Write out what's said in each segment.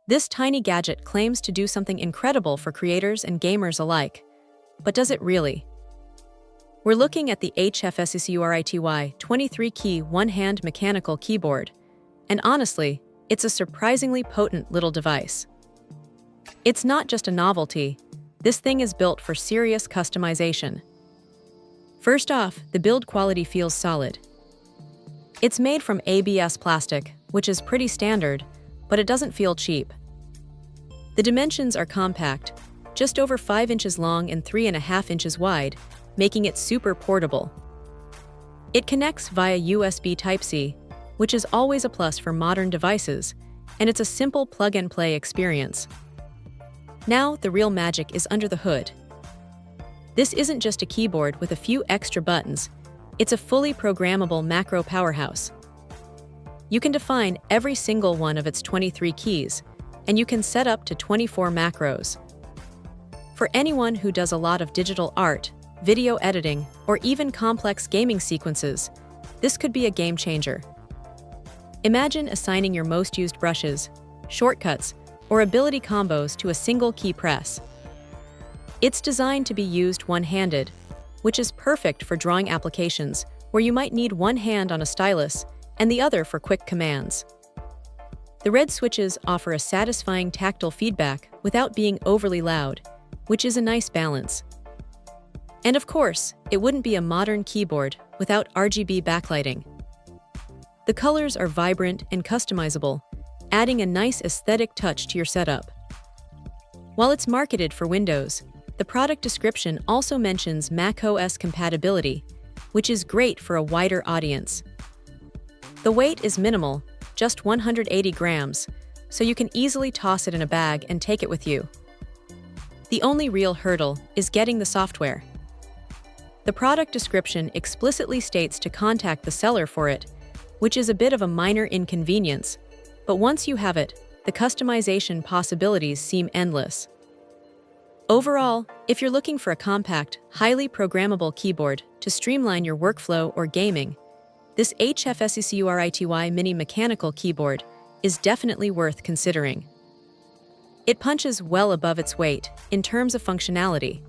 This tiny gadget claims to do something incredible for creators and gamers alike. But does it really? We're looking at the HFSECURITY 23-key one-hand mechanical keyboard, and honestly, it's a surprisingly potent little device. It's not just a novelty, this thing is built for serious customization. First off, the build quality feels solid. It's made from ABS plastic, which is pretty standard, but it doesn't feel cheap. The dimensions are compact, just over 5 inches long and 3.5 inches wide, making it super portable. It connects via USB Type-C, which is always a plus for modern devices, and it's a simple plug-and-play experience. Now, the real magic is under the hood. This isn't just a keyboard with a few extra buttons, it's a fully programmable macro powerhouse. You can define every single one of its 23 keys, and you can set up to 24 macros. For anyone who does a lot of digital art, video editing, or even complex gaming sequences, this could be a game changer. Imagine assigning your most used brushes, shortcuts, or ability combos to a single key press. It's designed to be used one-handed, which is perfect for drawing applications where you might need one hand on a stylus and the other for quick commands. The red switches offer a satisfying tactile feedback without being overly loud, which is a nice balance. And of course, it wouldn't be a modern keyboard without RGB backlighting. The colors are vibrant and customizable, adding a nice aesthetic touch to your setup. While it's marketed for Windows, the product description also mentions macOS compatibility, which is great for a wider audience. The weight is minimal, just 180 grams, so you can easily toss it in a bag and take it with you. The only real hurdle is getting the software. The product description explicitly states to contact the seller for it, which is a bit of a minor inconvenience, but once you have it, the customization possibilities seem endless. Overall, if you're looking for a compact, highly programmable keyboard to streamline your workflow or gaming, this HFSECURITY Mini Mechanical Keyboard is definitely worth considering. It punches well above its weight in terms of functionality.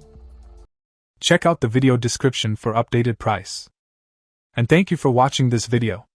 Check out the video description for updated price. And thank you for watching this video.